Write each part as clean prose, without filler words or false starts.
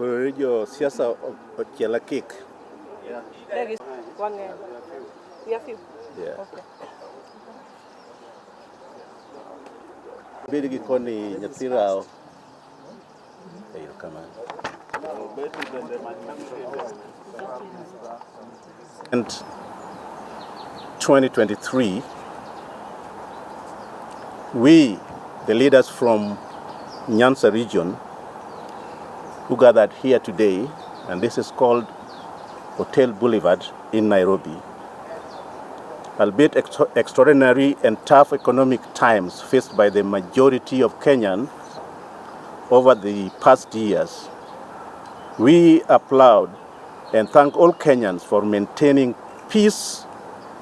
Yo siasa ochiela kik. There is one. We have few. Yeah. Okay. Bidi koni nyathirao. Hey, come on. And 2023, we, the leaders from Nyanza region, who gathered here today, and this is called Hotel Boulevard in Nairobi, albeit extraordinary and tough economic times faced by the majority of Kenyans over the past years, we applaud and thank all Kenyans for maintaining peace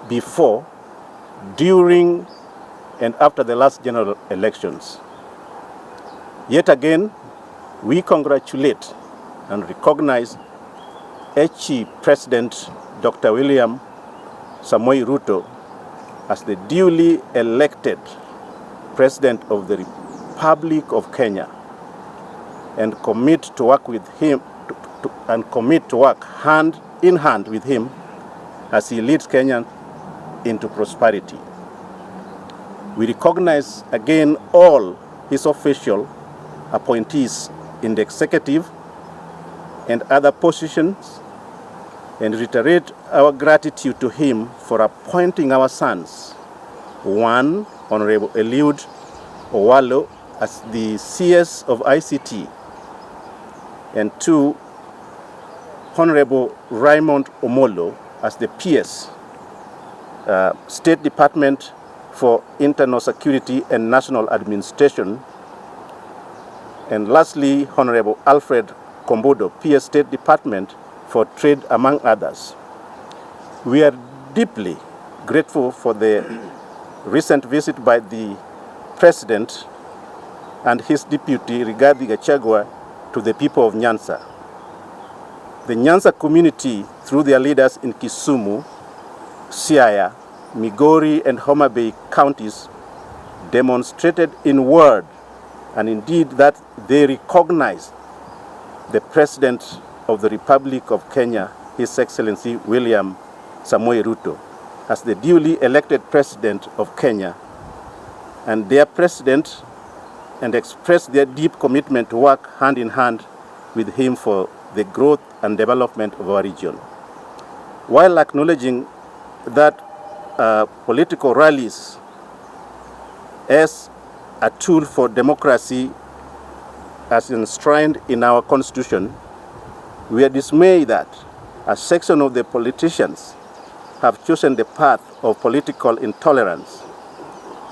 before, during, and after the last general elections. Yet again, we congratulate and recognize HE President Dr. William Samoei Ruto as the duly elected President of the Republic of Kenya, and commit to work with him to work hand in hand with him as he leads Kenya into prosperity. We recognize again all his official appointees in the executive and other positions, and reiterate our gratitude to him for appointing our sons, one, Honorable Eliud Owalo as the CS of ICT, and two, Honorable Raymond Omolo as the PS, State Department for Internal Security and National Administration, and lastly, Honorable Alfred Kombodo, PS State Department for Trade, among others. We are deeply grateful for the recent visit by the President and his deputy, Rigathi Gachagua, to the people of Nyanza. The Nyanza community, through their leaders in Kisumu, Siaya, Migori, and Homa Bay counties, demonstrated in word and indeed that they recognize the President of the Republic of Kenya, His Excellency William Samoei Ruto, as the duly elected President of Kenya and their President, and express their deep commitment to work hand in hand with him for the growth and development of our region. While acknowledging that political rallies as a tool for democracy as enshrined in our Constitution, we are dismayed that a section of the politicians have chosen the path of political intolerance,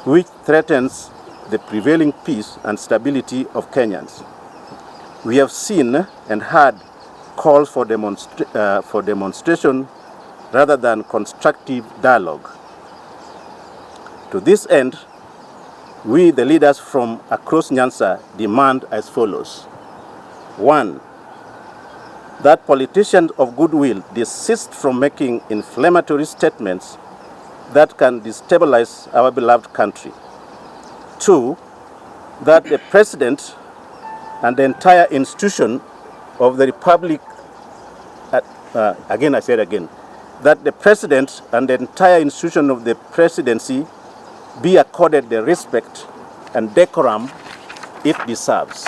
which threatens the prevailing peace and stability of Kenyans. We have seen and heard calls for demonstration rather than constructive dialogue. To this end, we, the leaders from across Nyanza, demand as follows. 1, that politicians of goodwill desist from making inflammatory statements that can destabilize our beloved country. 2, that the President and the entire institution of the Republic, that the President and the entire institution of the Presidency be accorded the respect and decorum it deserves.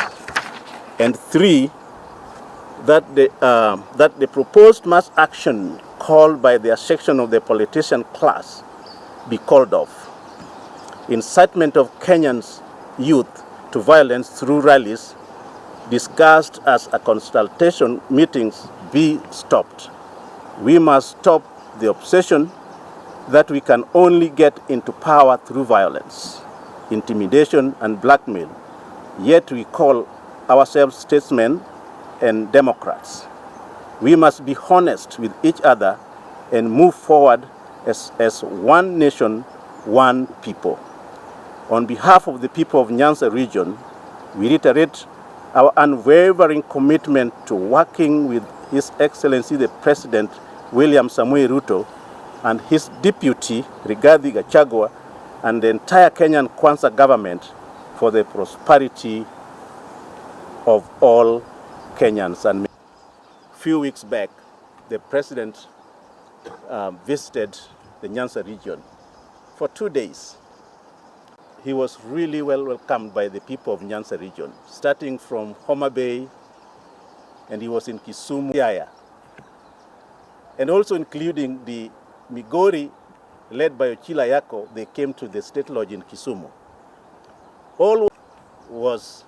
And 3, that the proposed mass action called by their section of the politician class be called off. Incitement of Kenyans youth to violence through rallies discussed as a consultation meetings be stopped. We must stop the obsession that we can only get into power through violence, intimidation, and blackmail, yet we call ourselves statesmen and Democrats. We must be honest with each other and move forward as one nation, one people. On behalf of the people of Nyanza region, we reiterate our unwavering commitment to working with His Excellency the President William Samoei Ruto and his deputy Rigathi Gachagua and the entire Kenyan Kwanza government for the prosperity of all Kenyans. And few weeks back, the president visited the Nyanza region for 2 days. He was really well welcomed by the people of Nyanza region, starting from Mutembei, and he was in Kisumu, and also including the Migori, led by Ochila Yako. They came to the state lodge in Kisumu. All was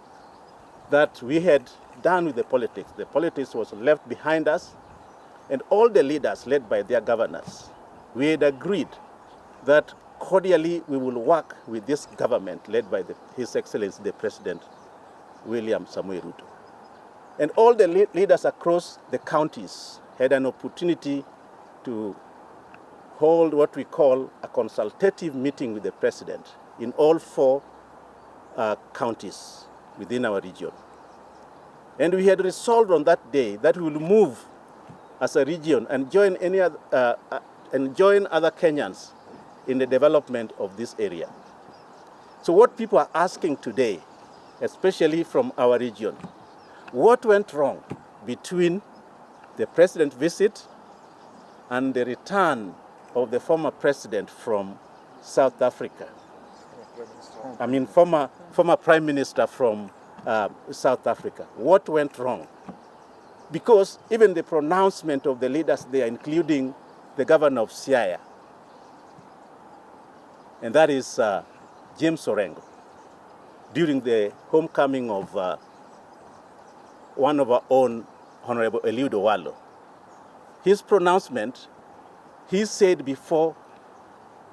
that we had done with the politics. The politics was left behind us, and all the leaders led by their governors, we had agreed that cordially we will work with this government led by His Excellency the President William Samoei Ruto. And all the leaders across the counties had an opportunity to hold what we call a consultative meeting with the President in all 4 counties within our region. And we had resolved on that day that we will move as a region and join other Kenyans in the development of this area. So what people are asking today, especially from our region, what went wrong between the president's visit and the return of the former president from South Africa? I mean, former prime minister from South Africa. What went wrong? Because even the pronouncement of the leaders there, including the governor of Siaya, and that is James Orengo, during the homecoming of one of our own, Honorable Eliud Owalo. His pronouncement, he said before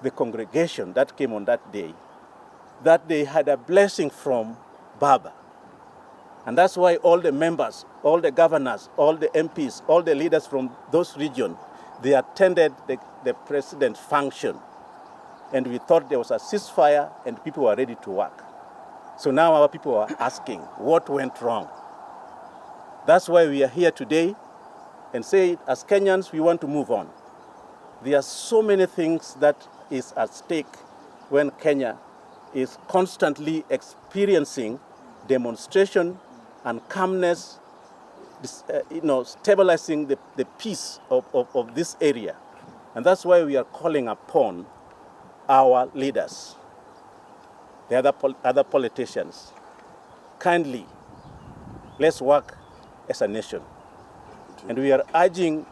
the congregation that came on that day, that they had a blessing from Baba. And that's why all the members, all the governors, all the MPs, all the leaders from those regions, they attended the president's function. And we thought there was a ceasefire and people were ready to work. So now our people are asking, what went wrong? That's why we are here today and say, as Kenyans, we want to move on. There are so many things that is at stake when Kenya is constantly experiencing demonstration and calmness, stabilizing the peace of this area. And that's why we are calling upon our leaders, the other politicians, kindly, let's work as a nation. And we are urging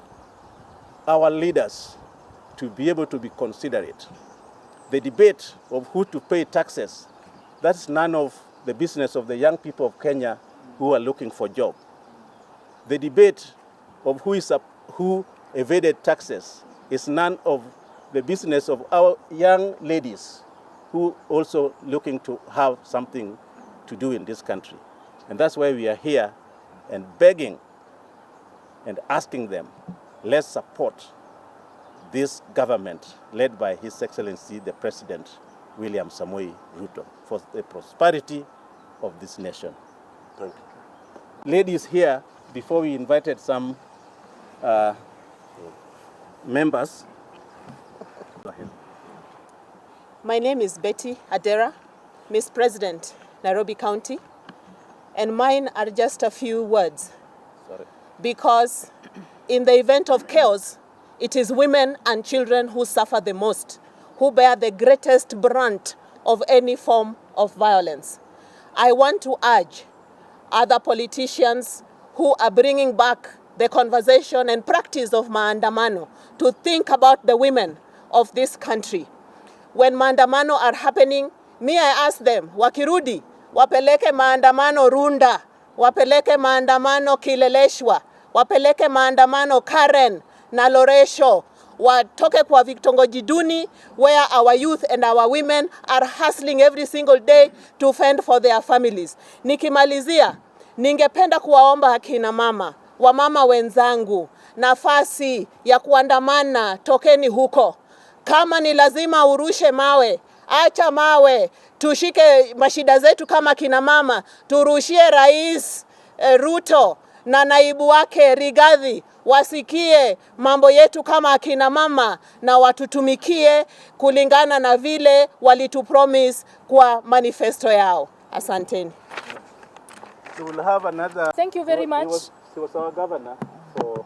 our leaders to be able to be considerate. The debate of who to pay taxes, that's none of the business of the young people of Kenya who are looking for job. The debate of who evaded taxes is none of the business of our young ladies who also looking to have something to do in this country. And that's why we are here and begging and asking them, let's support this government led by His Excellency the President William Samoei Ruto for the prosperity of this nation. Thank you. Ladies here, before we invited some members. Go ahead. My name is Betty Adera, Miss President, Nairobi County, and mine are just a few words. Sorry. Because in the event of chaos, it is women and children who suffer the most, who bear the greatest brunt of any form of violence. I want to urge other politicians who are bringing back the conversation and practice of Maandamano to think about the women of this country. When Maandamano are happening, me I ask them, wakirudi, wapeleke Maandamano Runda, wapeleke Maandamano Kileleshwa, wapeleke Maandamano Karen na Loresho, watoke kwa vitongoji duni where our youth and our women are hustling every single day to fend for their families. Nikimalizia, ningependa kuwaomba akina mama, wamama wenzangu, nafasi ya kuandamana, tokeni huko. Kama ni lazima urushe mawe, acha mawe, tushike mashida zetu kama kina mama, turushie Rais Ruto na naibu wake Rigathi, wasikie mambo yetu kama akina mama na watutumikie kulingana na vile walitupromise kwa manifesto yao. Asanteni. So we'll have another. Thank you very much. He was our governor. for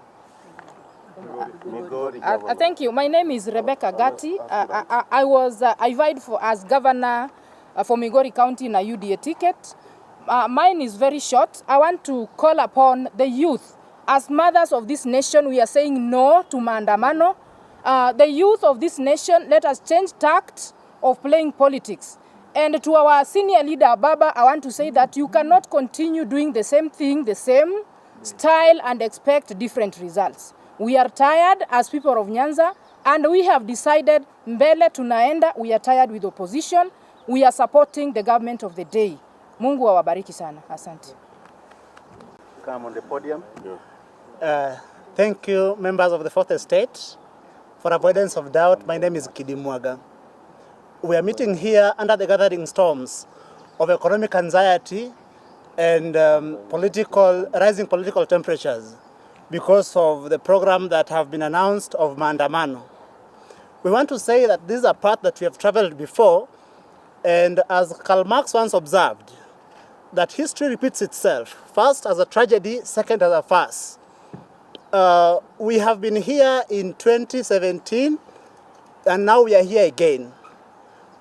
thank you. My name is Rebecca Gatti. I vied as governor for Migori County in a UDA ticket. Mine is very short. I want to call upon the youth. As mothers of this nation, we are saying no to Maandamano. The youth of this nation, let us change tact of playing politics. And to our senior leader, Baba, I want to say that you cannot continue doing the same thing, the same style, and expect different results. We are tired as people of Nyanza, and we have decided, mbele tunaenda, we are tired with opposition. We are supporting the government of the day. Mungu awabariki sana. Asante. Come on the podium. Thank you, members of the Fourth Estate. For avoidance of doubt, my name is Kidimwaga. We are meeting here under the gathering storms of economic anxiety and rising political temperatures because of the program that have been announced of Maandamano. We want to say that this is a path that we have traveled before, and as Karl Marx once observed, that history repeats itself, first as a tragedy, second as a farce. We have been here in 2017, and now we are here again.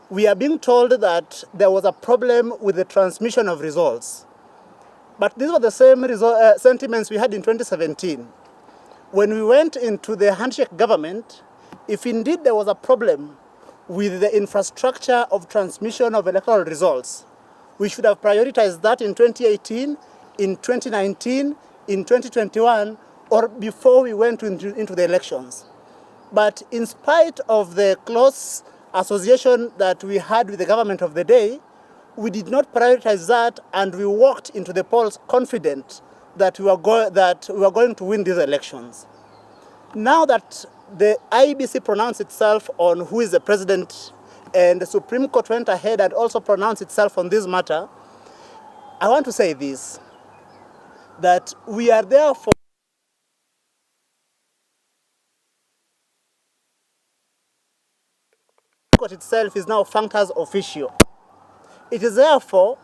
We are being told that there was a problem with the transmission of results. But these were the same sentiments we had in 2017. When we went into the handshake government, if indeed there was a problem with the infrastructure of transmission of electoral results, we should have prioritized that in 2018, in 2019, in 2021, or before we went into the elections. But in spite of the close association that we had with the government of the day, we did not prioritize that, and we walked into the polls confident that we were going to win these elections. Now that the IEBC pronounced itself on who is the president, and the Supreme Court went ahead and also pronounced itself on this matter, I want to say this, that we are there for Court itself is now functus officio. It is therefore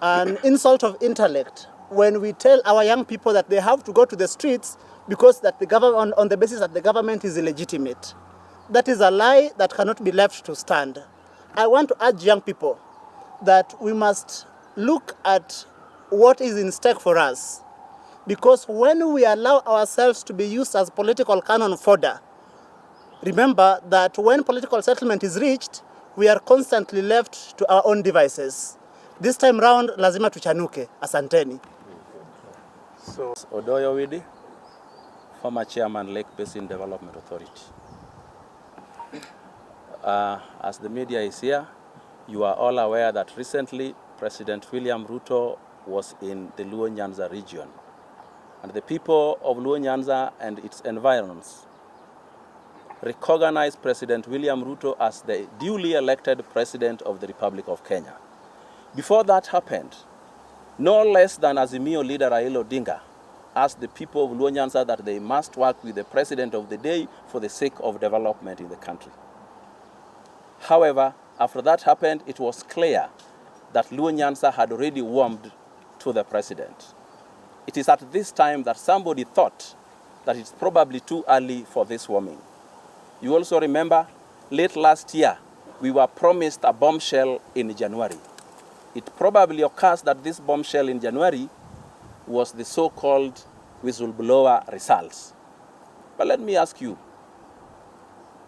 an insult of intellect when we tell our young people that they have to go to the streets because that the government, on the basis that the government is illegitimate. That is a lie that cannot be left to stand. I want to urge young people that we must look at what is in stake for us, because when we allow ourselves to be used as political cannon fodder, remember that when political settlement is reached, we are constantly left to our own devices. This time round, lazima tuchanuke. Asanteni. So, Odoyo Widi, former chairman, Lake Basin Development Authority. As the media is here, you are all aware that recently President William Ruto was in the Luo Nyanza region. And the people of Luo Nyanza and its environs recognize President William Ruto as the duly elected President of the Republic of Kenya. Before that happened, no less than Azimio leader Raila Odinga asked the people of Luo Nyanza that they must work with the President of the day for the sake of development in the country. However, after that happened, it was clear that Luo Nyanza had already warmed to the President. It is at this time that somebody thought that it's probably too early for this warming. You also remember, late last year, we were promised a bombshell in January. It probably occurs that this bombshell in January was the so-called whistleblower results. But let me ask you,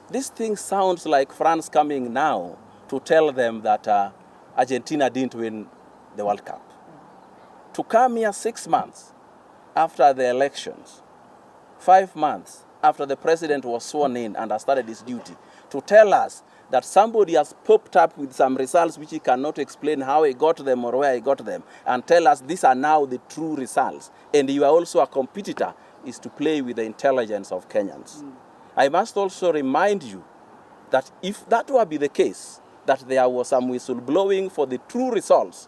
this thing sounds like France coming now to tell them that Argentina didn't win the World Cup. To come here 6 months after the elections, 5 months after the president was sworn in and has started his duty, to tell us that somebody has popped up with some results which he cannot explain how he got them or where he got them, and tell us these are now the true results, and you are also a competitor, is to play with the intelligence of Kenyans. I must also remind you that if that were be the case, that there was some whistleblowing for the true results,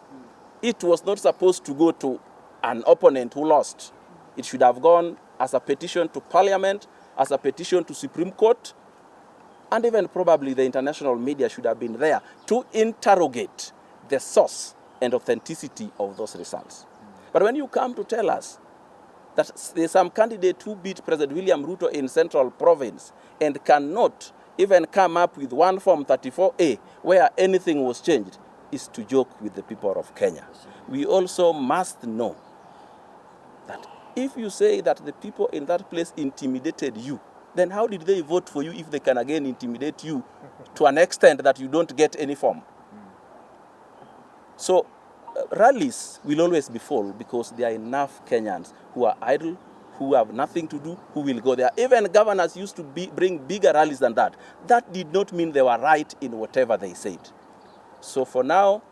it was not supposed to go to an opponent who lost. It should have gone as a petition to Parliament, as a petition to Supreme Court, and even probably the international media should have been there to interrogate the source and authenticity of those results. But when you come to tell us that there's some candidate who beat President William Ruto in Central Province and cannot even come up with one Form 34A where anything was changed, is to joke with the people of Kenya. We also must know that if you say that the people in that place intimidated you, then how did they vote for you if they can again intimidate you to an extent that you don't get any form? So rallies will always be full because there are enough Kenyans who are idle, who have nothing to do, who will go there. Even governors used to bring bigger rallies than that. That did not mean they were right in whatever they said. So for now,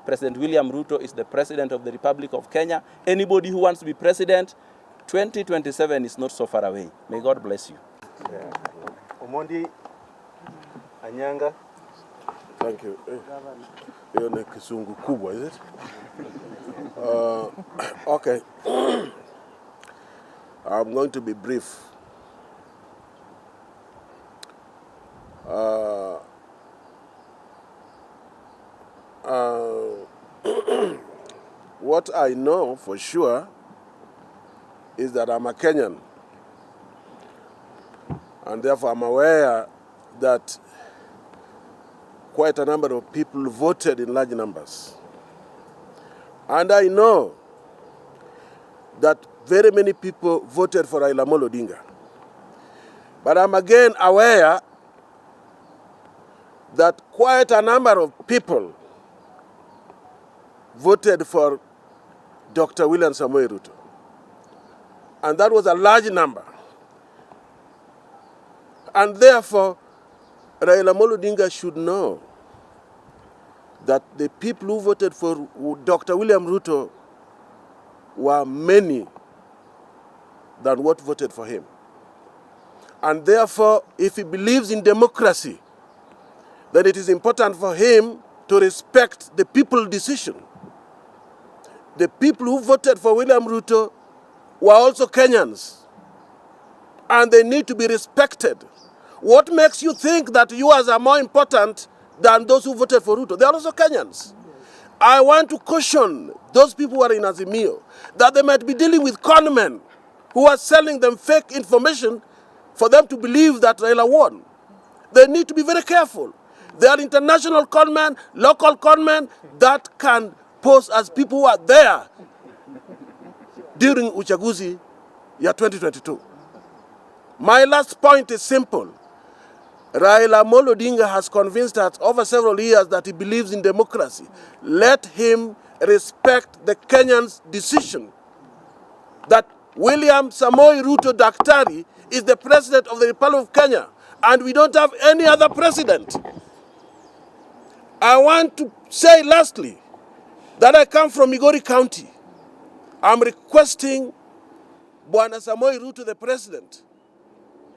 President William Ruto is the President of the Republic of Kenya. Anybody who wants to be President, 2027 is not so far away. May God bless you. Yeah. Omondi Anyanga. Thank you. Hiyo ni kisungu kubwa, is it? Okay. I'm going to be brief. What I know for sure is that I'm a Kenyan, and therefore I'm aware that quite a number of people voted in large numbers. And I know that very many people voted for Raila Odinga. But I'm again aware that quite a number of people voted for Dr. William Samoei Ruto. And that was a large number. And therefore, Raila Odinga should know that the people who voted for Dr. William Ruto were many than what voted for him. And therefore, if he believes in democracy, then it is important for him to respect the people's decision. The people who voted for William Ruto were also Kenyans, and they need to be respected. What makes you think that yours are more important than those who voted for Ruto? They are also Kenyans. I want to caution those people who are in Azimio that they might be dealing with conmen who are selling them fake information for them to believe that Raila won. They need to be very careful. There are international conmen, local conmen that can pose as people who are there during uchaguzi ya 2022. My last point is simple. Raila Odinga has convinced us over several years that he believes in democracy. Let him respect the Kenyans' decision that William Samoei Ruto Daktari is the President of the Republic of Kenya, and we don't have any other president. I want to say lastly that I come from Migori County. I'm requesting Bwana Samoei Ruto, the President,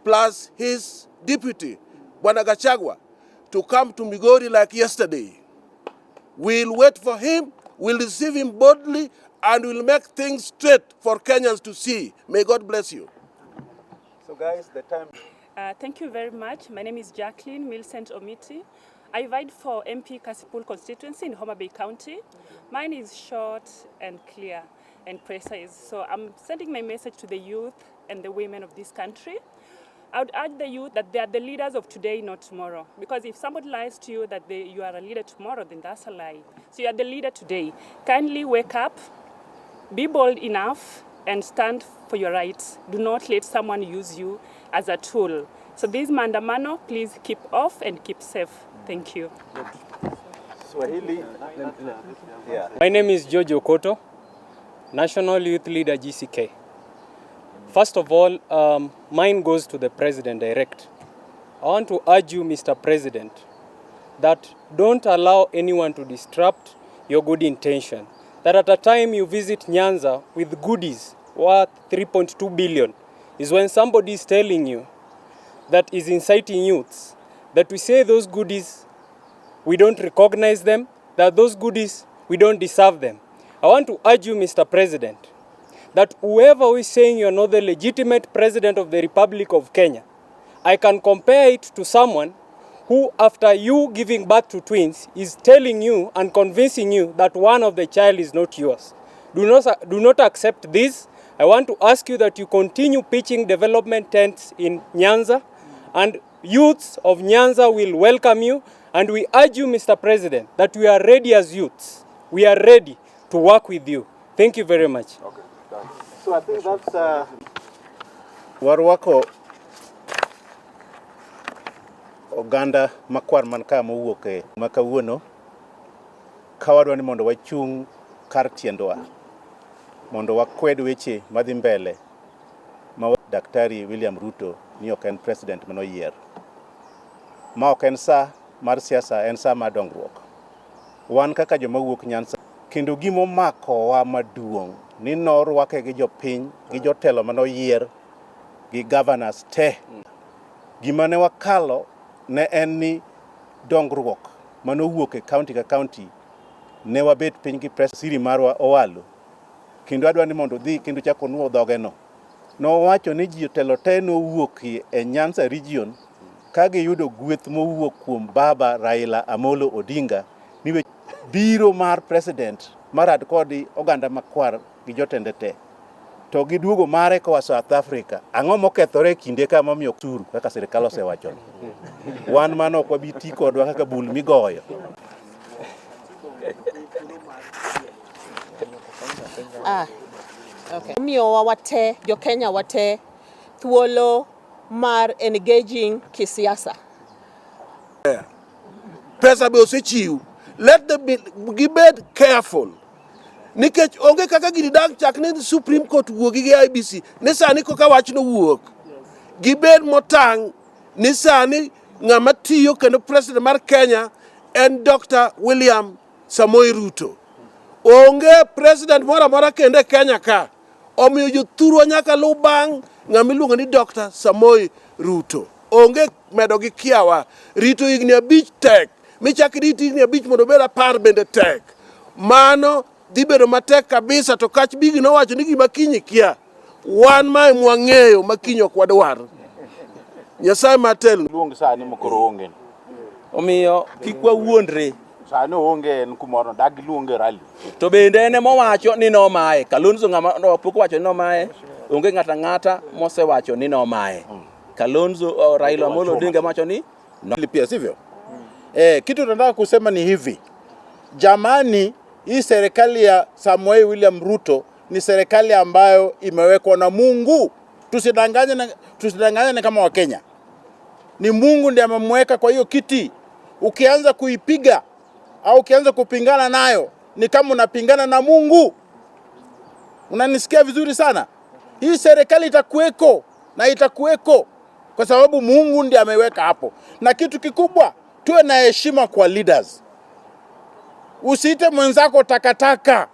plus his deputy, Bwana Gachagua, to come to Migori like yesterday. We'll wait for him, we'll receive him boldly, and we'll make things straight for Kenyans to see. May God bless you. So guys, the time. Thank you very much. My name is Jacqueline Millicent Omiti. I vied for MP Kasipul constituency in Homa Bay County. Mine is short and clear and precise. So I'm sending my message to the youth and the women of this country. I would urge the youth that they are the leaders of today, not tomorrow. Because if somebody lies to you that you are a leader tomorrow, then that's a lie. So you are the leader today. Kindly wake up, be bold enough, and stand for your rights. Do not let someone use you as a tool. So this Maandamano, please keep off and keep safe. Thank you. Swahili. Yeah. My name is George Okoto, National Youth Leader GCK. First of all, mine goes to the President direct. I want to urge you, Mr. President, that don't allow anyone to disrupt your good intention. That at a time you visit Nyanza with goodies worth 3.2 billion is when somebody is telling you that is inciting youths, that we say those goodies, we don't recognize them, that those goodies, we don't deserve them. I want to urge you, Mr. President, that whoever is saying you're not the legitimate president of the Republic of Kenya, I can compare it to someone who, after you giving birth to twins, is telling you and convincing you that one of the child is not yours. Do not accept this, I want to ask you that you continue pitching development tents in Nyanza, and youths of Nyanza will welcome you. And we urge you, Mr. President, that we are ready as youths. We are ready to work with you. Thank you very much. Okay. So I think that's warwako oganda makwar man ka mowuok e makawuono kawadwa ni mondo wachung kar tiendwa mondo wakwed weche madhi mbele ma Daktari William Ruto ni ok en president manoyier. Ma ok en sa mar siasa, en sa mar dongruok. Wan kaka joma wuok Nyanza kendo gimo mako wa maduong' ni norwake gi jopiny gi jotelo manoyier gi governors te. Gima ne wakalo ne en ni dongruok manowuok e county ka county ne wabet piny gi siri marwa Owalo kendo adwa ni mondo dhi kendo chako nuo dhogeno. Nowacho ni ji telo te nowuok e Nyanza region ka giyudo gweth mowuok kuom baba Raila Amolo Odinga ni biro mar president marad kodi oganda makwar gi jotende te to giduogo mare koa South Africa. Ang'o mokethore kinde ka momiyo turu kaka sirikal osewacho wan mano ok wabi ti kodwa kaka bul migoyo. Okay. Miyowa wate, jo Kenya wate, thuolo mar engaging kisiasa. Pesa be osechiw. Let them be careful. Nikech onge kaka gini dak chak ni Supreme Court wuogi gi IBC. Ni sani koka wach no wuok. Gibed motang ni sani ng'ama tiyo kendo president mar Kenya en Dr. William Samoei Ruto. Onge president mora mora kende Kenya ka. Omiyo jothurwa nyaka lu bang' ng'ama iluongo ni Dr. Samoei Ruto. Onge medo gi kiawa. Rito higni 5 tek. Michak rito higni 5 mondo bed 10 bende tek. Mano dhi bedo matek kabisa to kach bigi nowacho ni gima kinyi kia. Wan ma mwang'eyo makinyi ok wadwar. Nyasaye matel. Luong sani mokoro onge. Omiyo kik wawuondre. Sani onge en kumoro dag luonge rally. To bende ene mowacho ni nomaye. Kalonzo ng'ama pok wacho ni nomaye. Onge ng'ata ng'ata mosewacho ni nomaye. Kalonzo Raila Amolo Odinga macho ni pia sivyo? Kitu tunataka kusema ni hivi. Jamani, hii serikali ya Samoei William Ruto ni serikali ambayo imewekwa na Mungu. Tusidanganyane kama Wakenya. Ni Mungu ndiye amemweka kwa hiyo kiti. Ukianza kuipiga au ukianza kupingana nayo ni kama unapingana na Mungu. Unanisikia vizuri sana? Hii serikali itakuweko na itakuweko kwa sababu Mungu ndiye ameweka hapo. Na kitu kikubwa, tuwe na heshima kwa leaders. Usiite mwenzako takataka.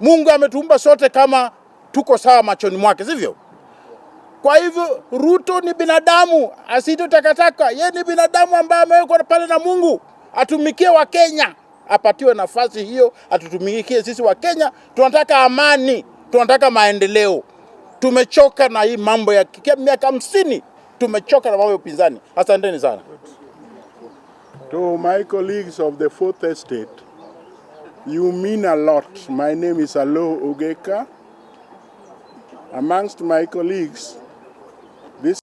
Mungu ametuumba sote kama tuko sawa machoni mwake, sivyo? Kwa hivyo Ruto ni binadamu, asiite takataka. Yeye ni binadamu ambaye amewekwa pale na Mungu. Atumikie wa Kenya, apatiwe nafasi hiyo, atutumikie sisi wa Kenya. Tunataka amani, tunataka maendeleo. Tumechoka na hii mambo ya miaka 50. Tumechoka na mambo ya upinzani. Asanteni sana. To my colleagues of the Fourth Estate, you mean a lot. My name is Alo Ogeka. Amongst my colleagues,